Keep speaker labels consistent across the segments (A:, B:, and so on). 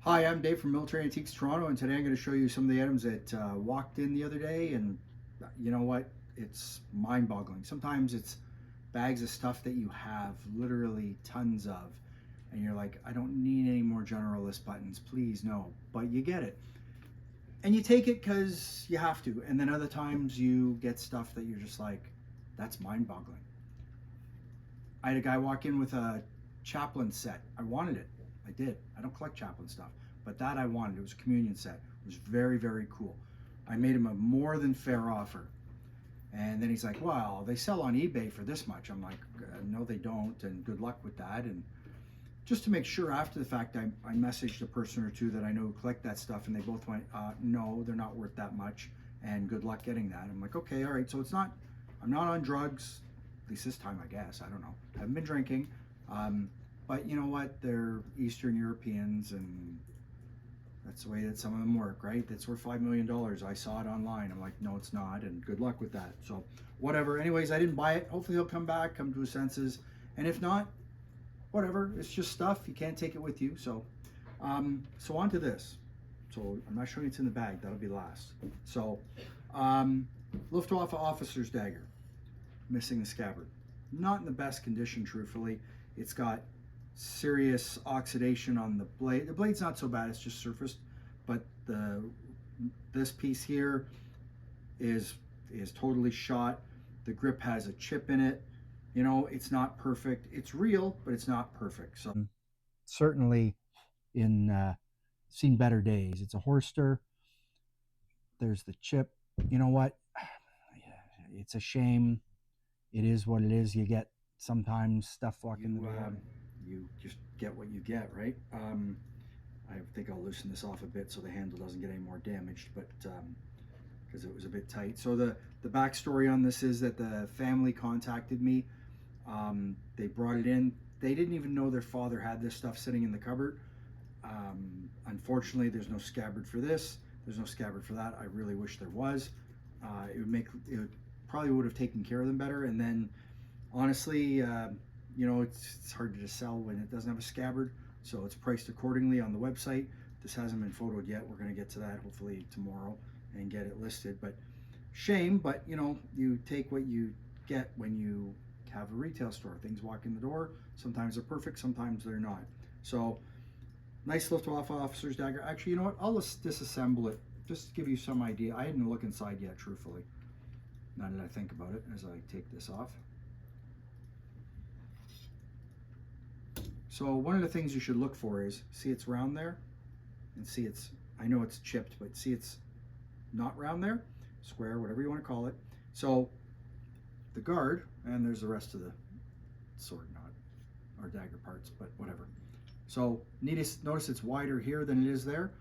A: Hi, I'm Dave from Military Antiques Toronto, and today I'm going to show you some of the items that walked in the other day. And you know what? It's mind boggling. Sometimes it's bags of stuff that you have literally tons of, and you're like, I don't need any more generalist buttons, please, no. But you get it, and you take it because you have to. And then other times you get stuff that you're just like, that's mind boggling. I had a guy walk in with a chaplain set. I wanted it. I did. I don't collect chaplain stuff, but that I wanted. It was a communion set. It was very, very cool. I made him a more than fair offer. And then he's like, well, they sell on eBay for this much. I'm like, no, they don't. And good luck with that. And just to make sure after the fact, I messaged a person or two that I know who collect that stuff. And they both went, no, they're not worth that much. And good luck getting that. I'm like, okay, all right. So I'm not on drugs, at least this time, I guess. I don't know. I haven't been drinking. But you know what? They're Eastern Europeans, and that's the way that some of them work, right? That's worth $5 million. I saw it online. I'm like, no, it's not, and good luck with that. So, whatever. Anyways, I didn't buy it. Hopefully, he'll come back, come to his senses, and if not, whatever. It's just stuff. You can't take it with you. So on to this. So I'm not showing it's in the bag. That'll be last. So, um, Luftwaffe officer's dagger, missing the scabbard. Not in the best condition, truthfully. It's got serious oxidation on the blade. The blade's not so bad, it's just surfaced, but this piece here is totally shot. The grip has a chip in it. You know, it's not perfect. It's real, but it's not perfect. So certainly in seen better days. It's a Horster. There's the chip. You know what? It's a shame. It is what it is. You get sometimes stuff walking the door. You just get what you get, right? I think I'll loosen this off a bit so the handle doesn't get any more damaged, but because it was a bit tight. So the backstory on this is that the family contacted me. They brought it in. They didn't even know their father had this stuff sitting in the cupboard. Unfortunately, there's no scabbard for this. There's no scabbard for that. I really wish there was. It probably would have taken care of them better. And then, honestly, you know, it's hard to sell when it doesn't have a scabbard. So it's priced accordingly on the website. This hasn't been photoed yet. We're going to get to that hopefully tomorrow and get it listed. But shame, but you know, you take what you get when you have a retail store. Things walk in the door. Sometimes they're perfect, sometimes they're not. So nice Luftwaffe officer's dagger. Actually, you know what? I'll just disassemble it just to give you some idea. I didn't look inside yet, truthfully. Now that I think about it, as I take this off. So one of the things you should look for is, see it's round there, and see it's, I know it's chipped, but see it's not round there, square, whatever you want to call it. So the guard, and there's the rest of the sword knot or dagger parts, but whatever. So notice it's wider here than it is there.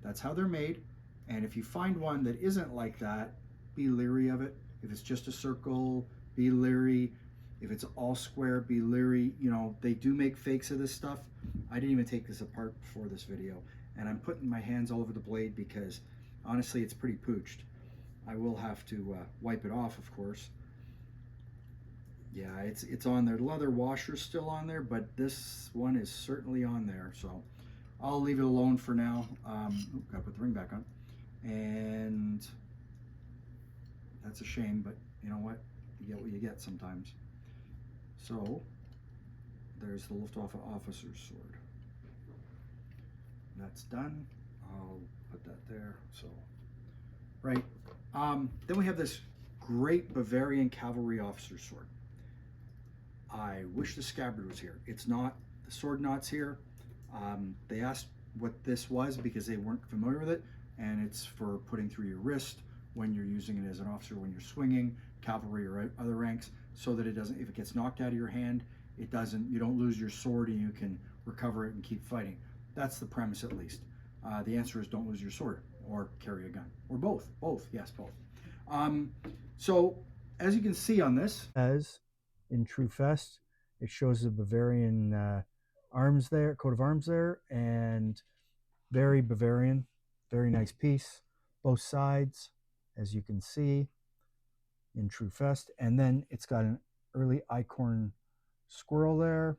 A: That's how they're made. And if you find one that isn't like that, be leery of it. If it's just a circle, be leery. If it's all square, be leery. You know, they do make fakes of this stuff. I didn't even take this apart before this video. And I'm putting my hands all over the blade because honestly, it's pretty pooched. I will have to wipe it off, of course. Yeah, it's on there. The leather washer's still on there, but this one is certainly on there. So I'll leave it alone for now. Gotta put the ring back on. And that's a shame, but you know what? You get what you get sometimes. So there's the Luftwaffe officer's sword. That's done. I'll put that there. So, right. Then we have this great Bavarian cavalry officer's sword. I wish the scabbard was here. It's not. The sword knot's here. They asked what this was because they weren't familiar with it, and it's for putting through your wrist when you're using it as an officer, when you're swinging, cavalry or other ranks, so that it doesn't, if it gets knocked out of your hand, it doesn't, you don't lose your sword and you can recover it and keep fighting. That's the premise, at least. The answer is don't lose your sword or carry a gun, or both. Yes, both. So as you can see on this, as in True Fest, it shows the Bavarian arms there, coat of arms there, and very Bavarian, very nice piece, both sides, as you can see in True Fest. And then it's got an early acorn squirrel there,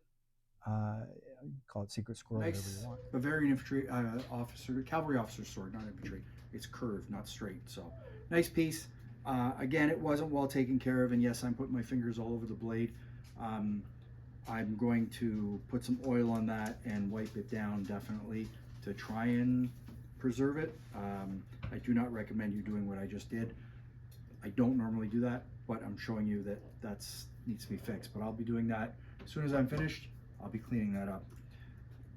B: call it secret squirrel, whatever you
A: Nice
B: want.
A: Bavarian infantry officer, cavalry officer sword, not infantry. It's curved, not straight. So nice piece. Again, it wasn't well taken care of, and yes, I'm putting my fingers all over the blade. Um, I'm going to put some oil on that and wipe it down definitely to try and preserve it. I do not recommend you doing what I just did. I don't normally do that, but I'm showing you that that's needs to be fixed. But I'll be doing that as soon as I'm finished. I'll be cleaning that up.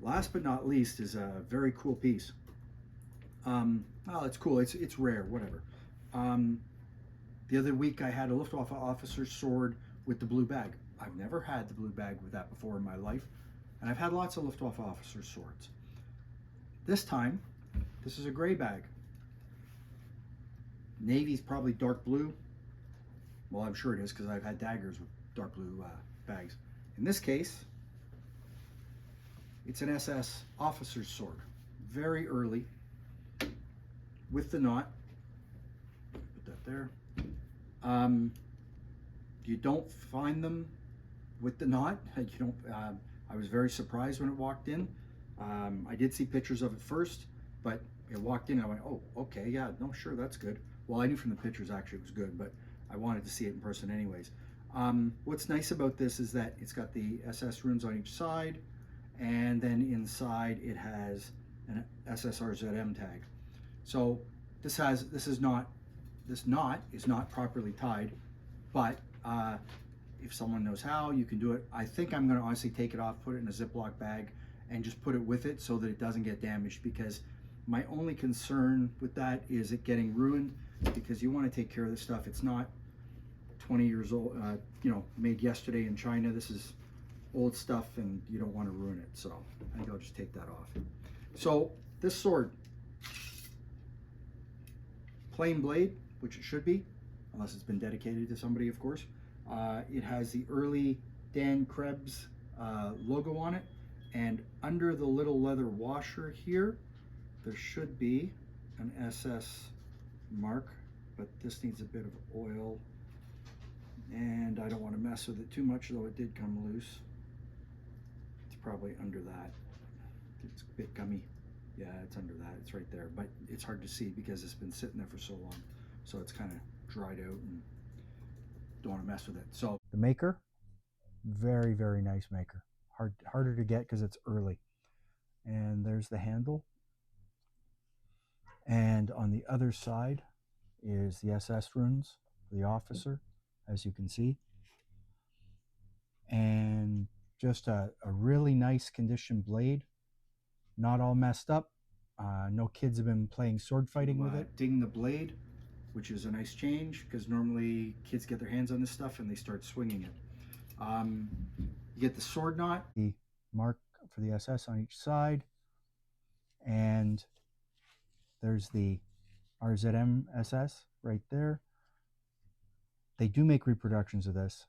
A: Last but not least is a very cool piece. Well, it's cool. It's rare. Whatever. Um, the other week I had a luftwaffe officer's sword with the blue bag. I've never had the blue bag with that before in my life, and I've had lots of luftwaffe officer's swords. This time, this is a gray bag. Navy's probably dark blue. Well, I'm sure it is because I've had daggers with dark blue bags. In this case, it's an SS officer's sword. Very early, with the knot. Put that there. You don't find them with the knot. You don't. I was very surprised when it walked in. I did see pictures of it first, but it walked in and I went, oh, okay, yeah, no, sure, that's good. Well, I knew from the pictures actually it was good, but I wanted to see it in person anyways. What's nice about this is that it's got the SS runes on each side, and then inside it has an SSRZM tag. So this knot is not properly tied, but if someone knows how, you can do it. I think I'm going to honestly take it off, put it in a Ziploc bag, and just put it with it so that it doesn't get damaged, because my only concern with that is it getting ruined, because you want to take care of this stuff. It's not 20 years old, made yesterday in China. This is old stuff and you don't want to ruin it. So I think I'll just take that off. So this sword, plain blade, which it should be, unless it's been dedicated to somebody, of course. It has the early Dan Krebs logo on it, and under the little leather washer here, there should be an SS mark, but this needs a bit of oil, and I don't want to mess with it too much, though it did come loose. It's probably under that. It's a bit gummy. Yeah, it's under that. It's right there, but it's hard to see because it's been sitting there for so long, so it's kind of dried out and don't want to mess with it. So
B: The maker, very, very nice maker. Harder to get because it's early. And there's the handle. And on the other side is the SS runes for the officer, as you can see. And just a really nice condition blade, not all messed up. No kids have been playing sword fighting with it.
A: Ding the blade, which is a nice change, because normally kids get their hands on this stuff and they start swinging it. You get the sword knot.
B: The mark for the SS on each side. And there's the RZM SS right there. They do make reproductions of this.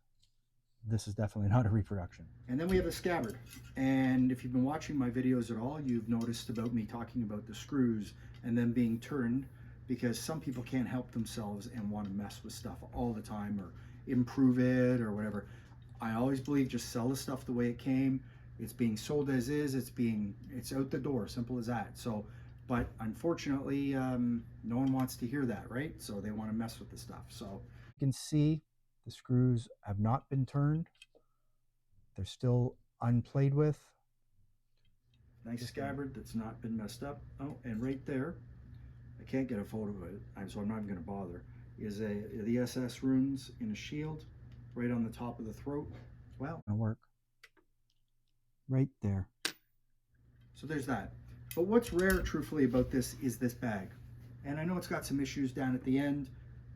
B: This is definitely not a reproduction.
A: And then we have the scabbard. And if you've been watching my videos at all, you've noticed about me talking about the screws and them being turned, because some people can't help themselves and want to mess with stuff all the time or improve it or whatever. I always believe just sell the stuff the way it came. It's being sold as is. It's out the door. Simple as that. So, but unfortunately, no one wants to hear that, right? So they want to mess with the stuff. So
B: you can see the screws have not been turned. They're still unplayed with.
A: Nice scabbard that's not been messed up. Oh, and right there, I can't get a photo of it, so I'm not even going to bother, is the SS runes in a shield right on the top of the throat. Well,
B: gonna work right there.
A: So there's that. But what's rare, truthfully, about this is this bag. And I know it's got some issues down at the end,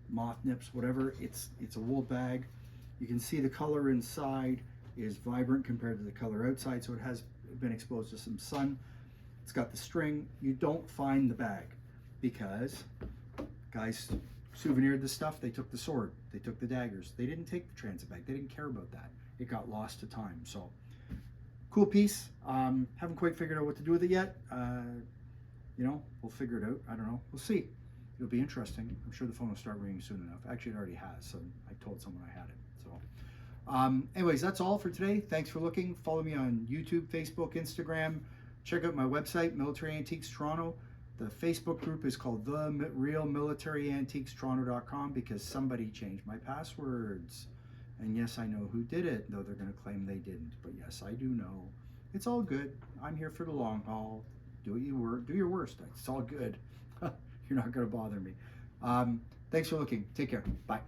A: moth nips, whatever. It's a wool bag. You can see the color inside is vibrant compared to the color outside, so it has been exposed to some sun. It's got the string. You don't find the bag because guys souvenired the stuff. They took the sword, they took the daggers, they didn't take the transit bag. They didn't care about that. It got lost to time. So cool piece. Haven't quite figured out what to do with it yet. We'll figure it out. I don't know. We'll see. It'll be interesting. I'm sure the phone will start ringing soon enough. Actually, it already has. So I told someone I had it. So Anyways, that's all for today. Thanks for looking. Follow me on YouTube, Facebook, Instagram. Check out my website, Military Antiques Toronto. The Facebook group is called The Real Military Antiques Toronto.com because somebody changed my passwords. And yes, I know who did it, though they're going to claim they didn't. But yes, I do know. It's all good. I'm here for the long haul. Do your worst. It's all good. You're not going to bother me. Thanks for looking. Take care. Bye.